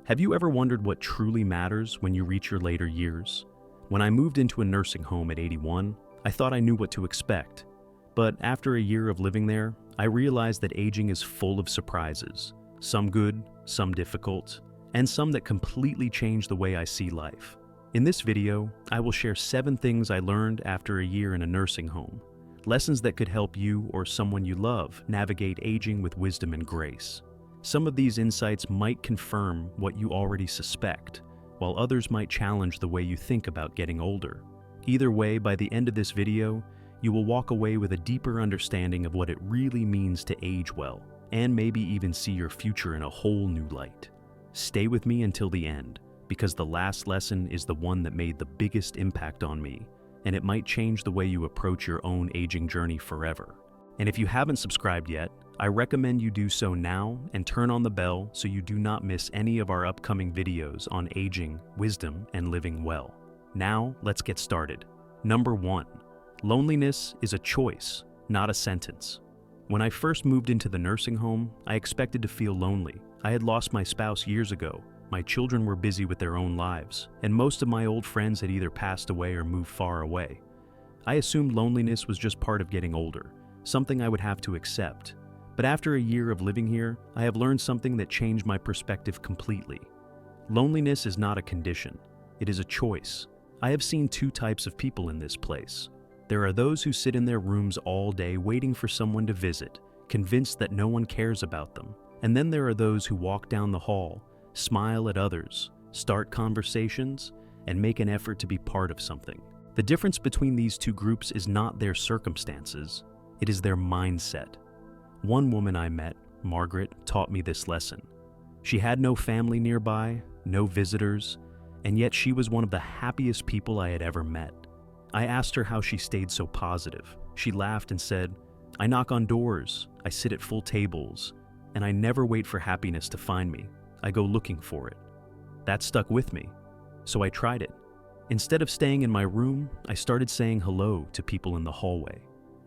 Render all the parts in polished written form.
Have you ever wondered what truly matters when you reach your later years? When I moved into a nursing home at 81, I thought I knew what to expect. But after a year of living there, I realized that aging is full of surprises, some good, some difficult, and some that completely change the way I see life. In this video, I will share 7 things I learned after a year in a nursing home, lessons that could help you or someone you love navigate aging with wisdom and grace. Some of these insights might confirm what you already suspect, while others might challenge the way you think about getting older. Either way, by the end of this video, you will walk away with a deeper understanding of what it really means to age well, and maybe even see your future in a whole new light. Stay with me until the end, because the last lesson is the one that made the biggest impact on me, and it might change the way you approach your own aging journey forever. And if you haven't subscribed yet, I recommend you do so now and turn on the bell so you do not miss any of our upcoming videos on aging, wisdom, and living well. Now, let's get started. Number 1. Loneliness is a choice, not a sentence. When I first moved into the nursing home, I expected to feel lonely. I had lost my spouse years ago, my children were busy with their own lives, and most of my old friends had either passed away or moved far away. I assumed loneliness was just part of getting older, something I would have to accept. But after a year of living here, I have learned something that changed my perspective completely. Loneliness is not a condition, it is a choice. I have seen 2 types of people in this place. There are those who sit in their rooms all day waiting for someone to visit, convinced that no one cares about them. And then there are those who walk down the hall, smile at others, start conversations, and make an effort to be part of something. The difference between these 2 groups is not their circumstances, it is their mindset. One woman I met, Margaret, taught me this lesson. She had no family nearby, no visitors, and yet she was one of the happiest people I had ever met. I asked her how she stayed so positive. She laughed and said, "I knock on doors, I sit at full tables, and I never wait for happiness to find me. I go looking for it." That stuck with me, so I tried it. Instead of staying in my room, I started saying hello to people in the hallway.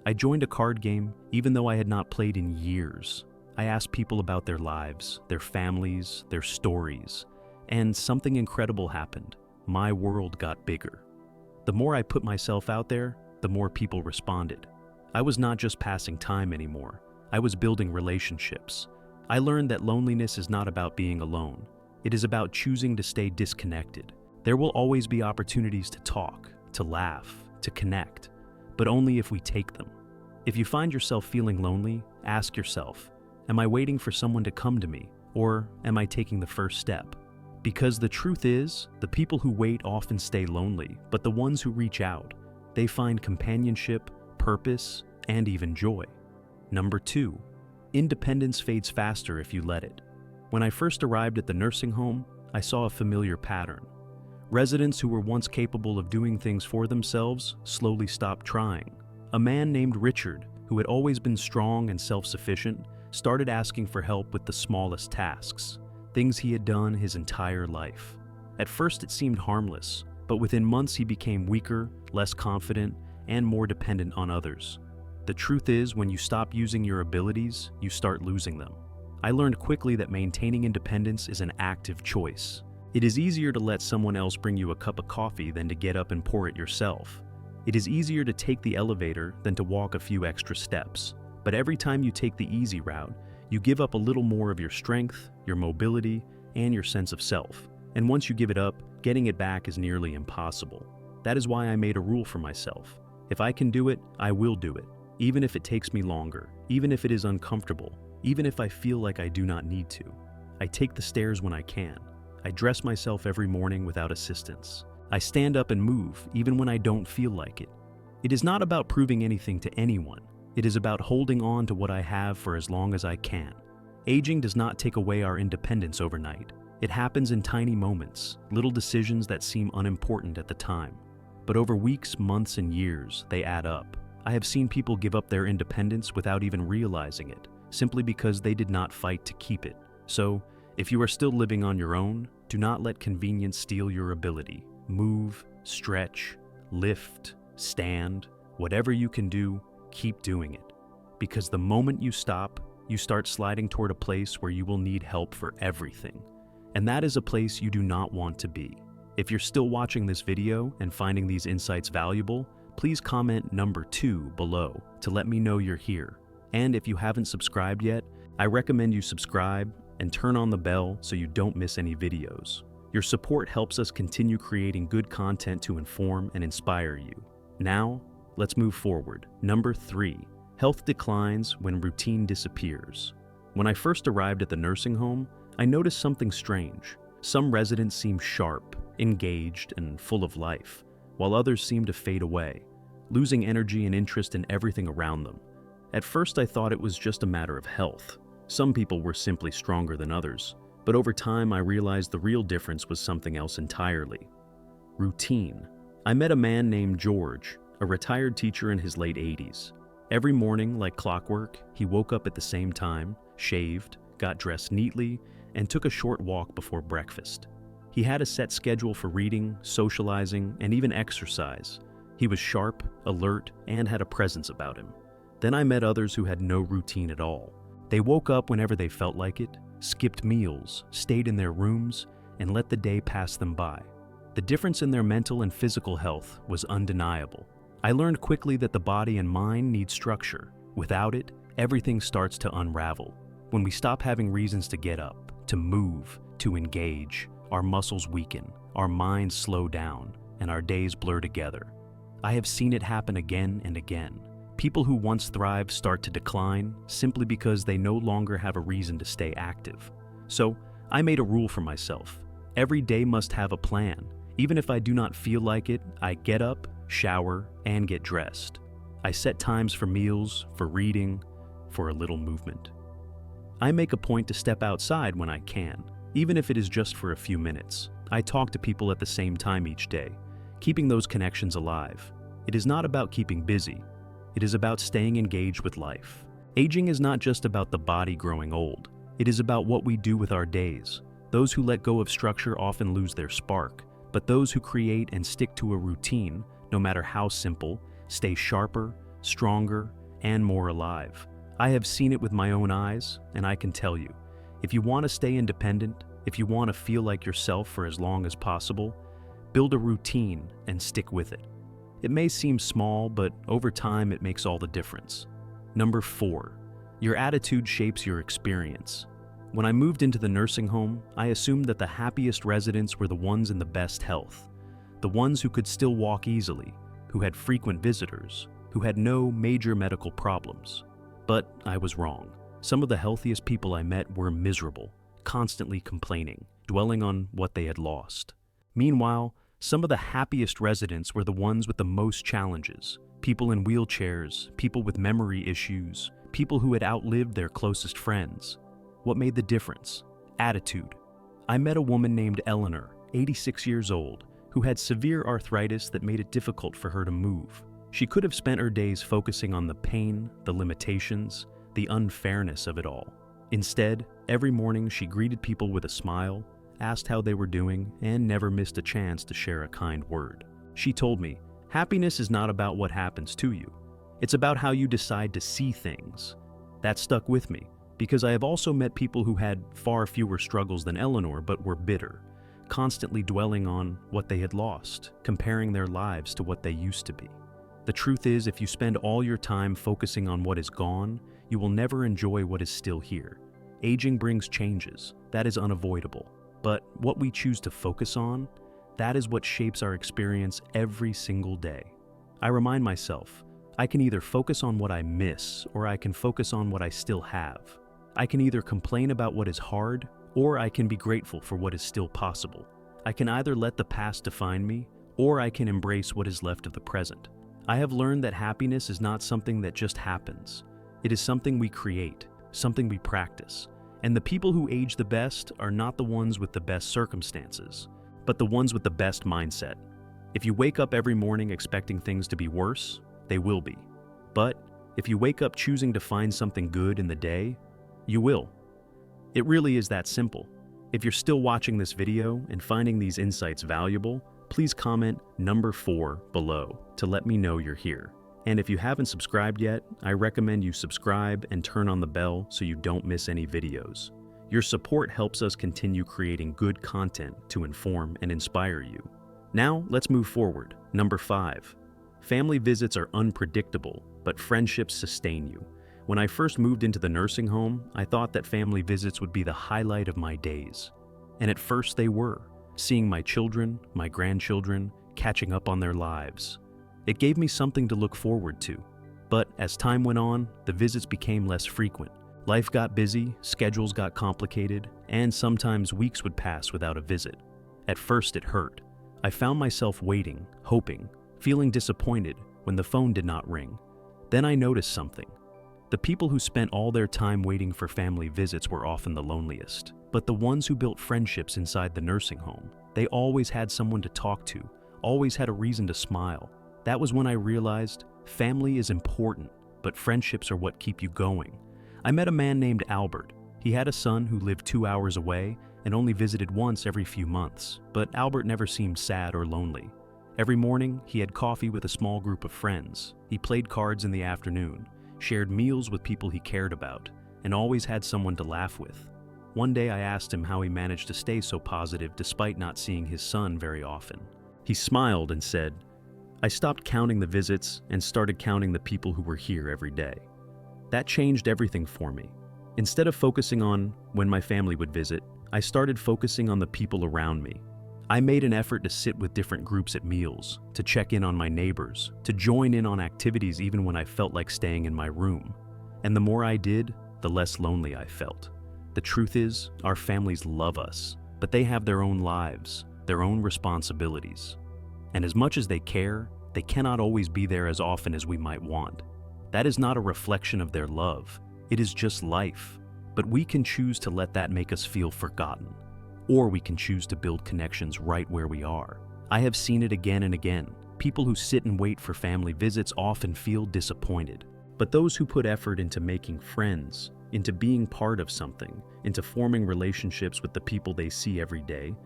I joined a card game even though I had not played in years. I asked people about their lives, their families, their stories, and something incredible happened. My world got bigger. The more I put myself out there, the more people responded. I was not just passing time anymore. I was building relationships. I learned that loneliness is not about being alone. It is about choosing to stay disconnected. There will always be opportunities to talk, to laugh, to connect, but only if we take them. If you find yourself feeling lonely, ask yourself, am I waiting for someone to come to me, or am I taking the first step? Because the truth is, the people who wait often stay lonely, but the ones who reach out, they find companionship, purpose, and even joy. Number 2, independence fades faster if you let it. When I first arrived at the nursing home, I saw a familiar pattern. Residents who were once capable of doing things for themselves slowly stopped trying. A man named Richard, who had always been strong and self-sufficient, started asking for help with the smallest tasks, things he had done his entire life. At first it seemed harmless, but within months he became weaker, less confident, and more dependent on others. The truth is, when you stop using your abilities, you start losing them. I learned quickly that maintaining independence is an active choice. It is easier to let someone else bring you a cup of coffee than to get up and pour it yourself. It is easier to take the elevator than to walk a few extra steps. But every time you take the easy route, you give up a little more of your strength, your mobility, and your sense of self. And once you give it up, getting it back is nearly impossible. That is why I made a rule for myself. If I can do it, I will do it. Even if it takes me longer, even if it is uncomfortable, even if I feel like I do not need to. I take the stairs when I can. I dress myself every morning without assistance. I stand up and move even when I don't feel like it. It is not about proving anything to anyone. It is about holding on to what I have for as long as I can. Aging does not take away our independence overnight. It happens in tiny moments, little decisions that seem unimportant at the time. But over weeks, months, and years, they add up. I have seen people give up their independence without even realizing it, simply because they did not fight to keep it. So, if you are still living on your own, do not let convenience steal your ability. Move, stretch, lift, stand, whatever you can do, keep doing it. Because the moment you stop, you start sliding toward a place where you will need help for everything. and that is a place you do not want to be. If you're still watching this video and finding these insights valuable, please comment number 2 below to let me know you're here. And if you haven't subscribed yet, I recommend you subscribe and turn on the bell so you don't miss any videos. Your support helps us continue creating good content to inform and inspire you. Now, let's move forward. Number 3, health declines when routine disappears. When I first arrived at the nursing home, I noticed something strange. Some residents seemed sharp, engaged, and full of life, while others seemed to fade away, losing energy and interest in everything around them. At first, I thought it was just a matter of health. Some people were simply stronger than others, but over time I realized the real difference was something else entirely. Routine. I met a man named George, a retired teacher in his late 80s. Every morning, like clockwork, he woke up at the same time, shaved, got dressed neatly, and took a short walk before breakfast. He had a set schedule for reading, socializing, and even exercise. He was sharp, alert, and had a presence about him. Then I met others who had no routine at all. They woke up whenever they felt like it, skipped meals, stayed in their rooms, and let the day pass them by. The difference in their mental and physical health was undeniable. I learned quickly that the body and mind need structure. Without it, everything starts to unravel. When we stop having reasons to get up, to move, to engage, our muscles weaken, our minds slow down, and our days blur together. I have seen it happen again and again. People who once thrived start to decline simply because they no longer have a reason to stay active. So, I made a rule for myself. Every day must have a plan. Even if I do not feel like it, I get up, shower, and get dressed. I set times for meals, for reading, for a little movement. I make a point to step outside when I can, even if it is just for a few minutes. I talk to people at the same time each day, keeping those connections alive. It is not about keeping busy. It is about staying engaged with life. Aging is not just about the body growing old. It is about what we do with our days. Those who let go of structure often lose their spark, but those who create and stick to a routine, no matter how simple, stay sharper, stronger, and more alive. I have seen it with my own eyes, and I can tell you, if you want to stay independent, if you want to feel like yourself for as long as possible, build a routine and stick with it. It may seem small, but over time it makes all the difference. Number 4, your attitude shapes your experience. When I moved into the nursing home, I assumed that the happiest residents were the ones in the best health, the ones who could still walk easily, who had frequent visitors, who had no major medical problems. But I was wrong. Some of the healthiest people I met were miserable, constantly complaining, dwelling on what they had lost. Meanwhile, some of the happiest residents were the ones with the most challenges. People in wheelchairs, people with memory issues, people who had outlived their closest friends. What made the difference? Attitude. I met a woman named Eleanor, 86 years old, who had severe arthritis that made it difficult for her to move. She could have spent her days focusing on the pain, the limitations, the unfairness of it all. Instead, every morning she greeted people with a smile, asked how they were doing, and never missed a chance to share a kind word. She told me, happiness is not about what happens to you. It's about how you decide to see things. That stuck with me, because I have also met people who had far fewer struggles than Eleanor but were bitter, constantly dwelling on what they had lost, comparing their lives to what they used to be. The truth is, if you spend all your time focusing on what is gone, you will never enjoy what is still here. Aging brings changes. That is unavoidable. But what we choose to focus on, that is what shapes our experience every single day. I remind myself, I can either focus on what I miss, or I can focus on what I still have. I can either complain about what is hard, or I can be grateful for what is still possible. I can either let the past define me, or I can embrace what is left of the present. I have learned that happiness is not something that just happens. It is something we create, something we practice. And the people who age the best are not the ones with the best circumstances, but the ones with the best mindset. If you wake up every morning expecting things to be worse, they will be. But if you wake up choosing to find something good in the day, you will. It really is that simple. If you're still watching this video and finding these insights valuable, please comment number 4 below to let me know you're here. And if you haven't subscribed yet, I recommend you subscribe and turn on the bell so you don't miss any videos. Your support helps us continue creating good content to inform and inspire you. Now, let's move forward. Number 5. Family visits are unpredictable, but friendships sustain you. When I first moved into the nursing home, I thought that family visits would be the highlight of my days. And at first they were, seeing my children, my grandchildren, catching up on their lives. It gave me something to look forward to. But as time went on, the visits became less frequent. Life got busy, schedules got complicated, and sometimes weeks would pass without a visit. At first it hurt. I found myself waiting, hoping, feeling disappointed when the phone did not ring. Then I noticed something. The people who spent all their time waiting for family visits were often the loneliest. But the ones who built friendships inside the nursing home, they always had someone to talk to, always had a reason to smile. That was when I realized family is important, but friendships are what keep you going. I met a man named Albert. He had a son who lived 2 hours away and only visited once every few months, but Albert never seemed sad or lonely. Every morning, he had coffee with a small group of friends. He played cards in the afternoon, shared meals with people he cared about, and always had someone to laugh with. One day I asked him how he managed to stay so positive despite not seeing his son very often. He smiled and said, "I stopped counting the visits and started counting the people who were here every day." That changed everything for me. Instead of focusing on when my family would visit, I started focusing on the people around me. I made an effort to sit with different groups at meals, to check in on my neighbors, to join in on activities even when I felt like staying in my room. And the more I did, the less lonely I felt. The truth is, our families love us, but they have their own lives, their own responsibilities. And as much as they care, they cannot always be there as often as we might want. That is not a reflection of their love. It is just life. But we can choose to let that make us feel forgotten. Or we can choose to build connections right where we are. I have seen it again and again. People who sit and wait for family visits often feel disappointed. But those who put effort into making friends, into being part of something, into forming relationships with the people they see every day,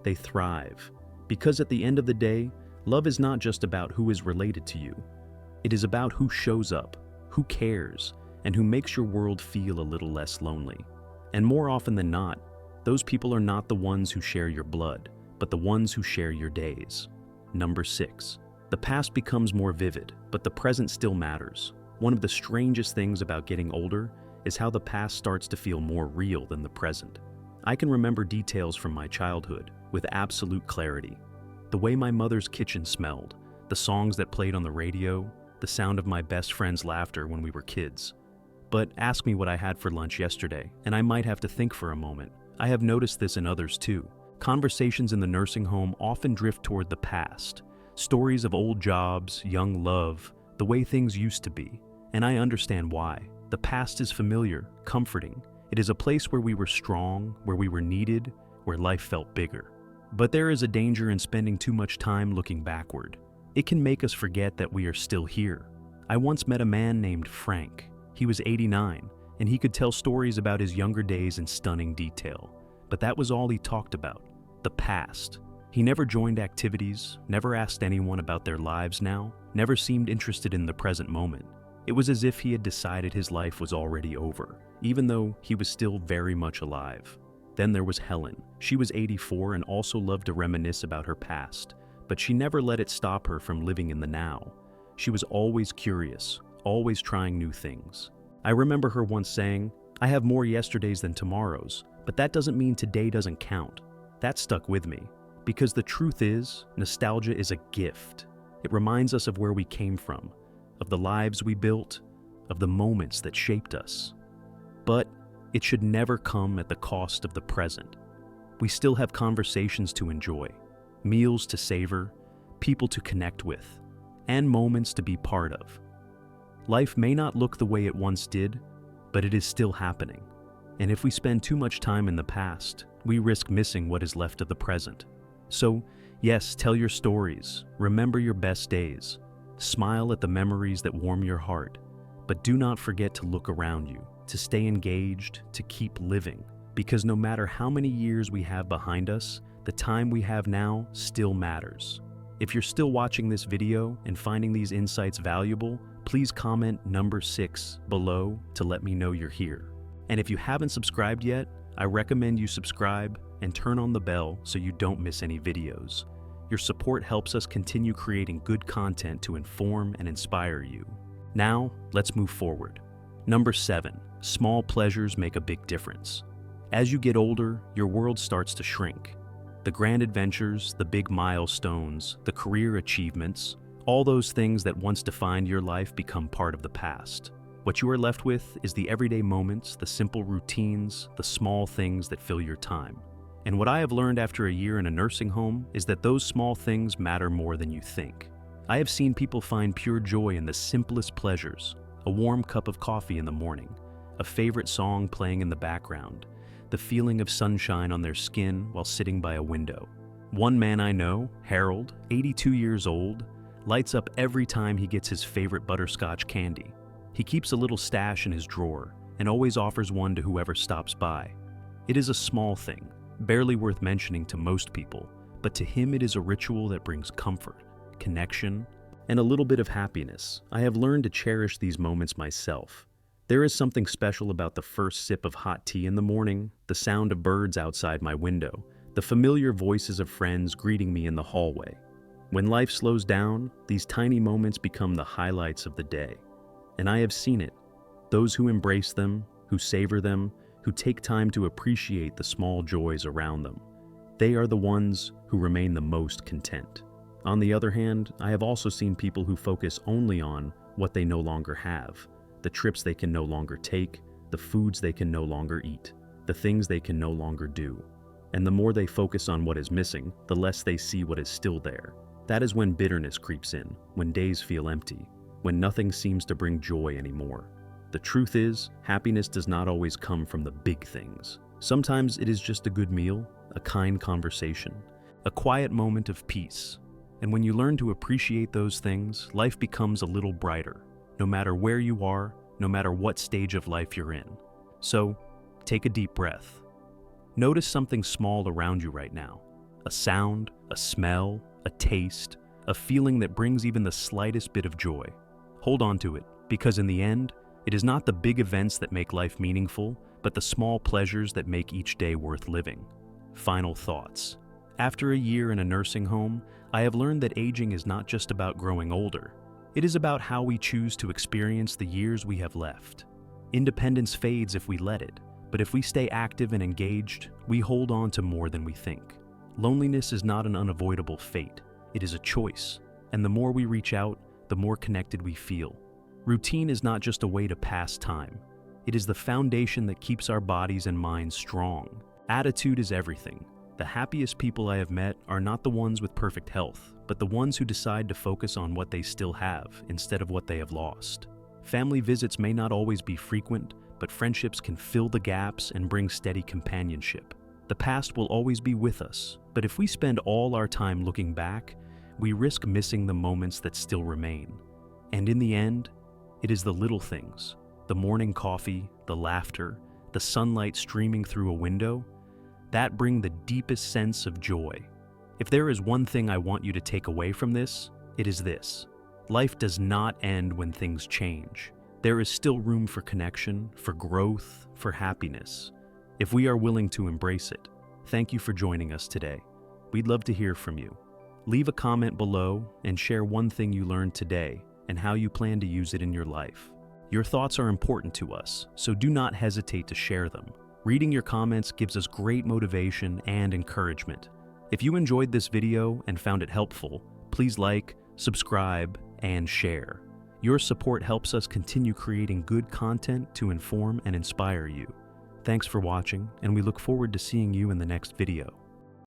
they thrive. Because at the end of the day, love is not just about who is related to you. It is about who shows up, who cares, and who makes your world feel a little less lonely. And more often than not, those people are not the ones who share your blood, but the ones who share your days. Number 6. The past becomes more vivid, but the present still matters. One of the strangest things about getting older is how the past starts to feel more real than the present. I can remember details from my childhood with absolute clarity. The way my mother's kitchen smelled, the songs that played on the radio, the sound of my best friend's laughter when we were kids. But ask me what I had for lunch yesterday, and I might have to think for a moment. I have noticed this in others too. Conversations in the nursing home often drift toward the past. Stories of old jobs, young love, the way things used to be. And I understand why. The past is familiar, comforting. It is a place where we were strong, where we were needed, where life felt bigger. But there is a danger in spending too much time looking backward. It can make us forget that we are still here. I once met a man named Frank. He was 89, and he could tell stories about his younger days in stunning detail. But that was all he talked about, the past. He never joined activities, never asked anyone about their lives now, never seemed interested in the present moment. It was as if he had decided his life was already over, even though he was still very much alive. Then there was Helen. She was 84 and also loved to reminisce about her past, but she never let it stop her from living in the now. She was always curious, always trying new things. I remember her once saying, "I have more yesterdays than tomorrows, but that doesn't mean today doesn't count." That stuck with me, because the truth is, nostalgia is a gift. It reminds us of where we came from, of the lives we built, of the moments that shaped us. But it should never come at the cost of the present. We still have conversations to enjoy, meals to savor, people to connect with, and moments to be part of. Life may not look the way it once did, but it is still happening. And if we spend too much time in the past, we risk missing what is left of the present. So, yes, tell your stories, remember your best days, smile at the memories that warm your heart, but do not forget to look around you, to stay engaged, to keep living. Because no matter how many years we have behind us, the time we have now still matters. If you're still watching this video and finding these insights valuable, please comment number 6 below to let me know you're here. And if you haven't subscribed yet, I recommend you subscribe and turn on the bell so you don't miss any videos. Your support helps us continue creating good content to inform and inspire you. Now, let's move forward. Number 7. Small pleasures make a big difference. As you get older, your world starts to shrink. The grand adventures, the big milestones, the career achievements, all those things that once defined your life become part of the past. What you are left with is the everyday moments, the simple routines, the small things that fill your time. And what I have learned after a year in a nursing home is that those small things matter more than you think. I have seen people find pure joy in the simplest pleasures: a warm cup of coffee in the morning, a favorite song playing in the background, the feeling of sunshine on their skin while sitting by a window. One man I know, Harold, 82 years old, lights up every time he gets his favorite butterscotch candy. He keeps a little stash in his drawer and always offers one to whoever stops by. It is a small thing, barely worth mentioning to most people, but to him it is a ritual that brings comfort, connection, and a little bit of happiness. I have learned to cherish these moments myself. There is something special about the first sip of hot tea in the morning, the sound of birds outside my window, the familiar voices of friends greeting me in the hallway. When life slows down, these tiny moments become the highlights of the day. And I have seen it. Those who embrace them, who savor them, who take time to appreciate the small joys around them, they are the ones who remain the most content. On the other hand, I have also seen people who focus only on what they no longer have, the trips they can no longer take, the foods they can no longer eat, the things they can no longer do. And the more they focus on what is missing, the less they see what is still there. That is when bitterness creeps in, when days feel empty, when nothing seems to bring joy anymore. The truth is, happiness does not always come from the big things. Sometimes it is just a good meal, a kind conversation, a quiet moment of peace. And when you learn to appreciate those things, life becomes a little brighter, no matter where you are, no matter what stage of life you're in. So, take a deep breath. Notice something small around you right now. A sound, a smell, a taste, a feeling that brings even the slightest bit of joy. Hold on to it, because in the end, it is not the big events that make life meaningful, but the small pleasures that make each day worth living. Final thoughts. After a year in a nursing home, I have learned that aging is not just about growing older. It is about how we choose to experience the years we have left. Independence fades if we let it, but if we stay active and engaged, we hold on to more than we think. Loneliness is not an unavoidable fate. It is a choice, and the more we reach out, the more connected we feel. Routine is not just a way to pass time. It is the foundation that keeps our bodies and minds strong. Attitude is everything. The happiest people I have met are not the ones with perfect health, but the ones who decide to focus on what they still have instead of what they have lost. Family visits may not always be frequent, but friendships can fill the gaps and bring steady companionship. The past will always be with us, but if we spend all our time looking back, we risk missing the moments that still remain. And in the end, it is the little things, the morning coffee, the laughter, the sunlight streaming through a window, that bring the deepest sense of joy. If there is one thing I want you to take away from this, it is this. Life does not end when things change. There is still room for connection, for growth, for happiness, if we are willing to embrace it. Thank you for joining us today. We'd love to hear from you. Leave a comment below and share one thing you learned today and how you plan to use it in your life. Your thoughts are important to us, so do not hesitate to share them. Reading your comments gives us great motivation and encouragement. If you enjoyed this video and found it helpful, please like, subscribe, and share. Your support helps us continue creating good content to inform and inspire you. Thanks for watching, and we look forward to seeing you in the next video.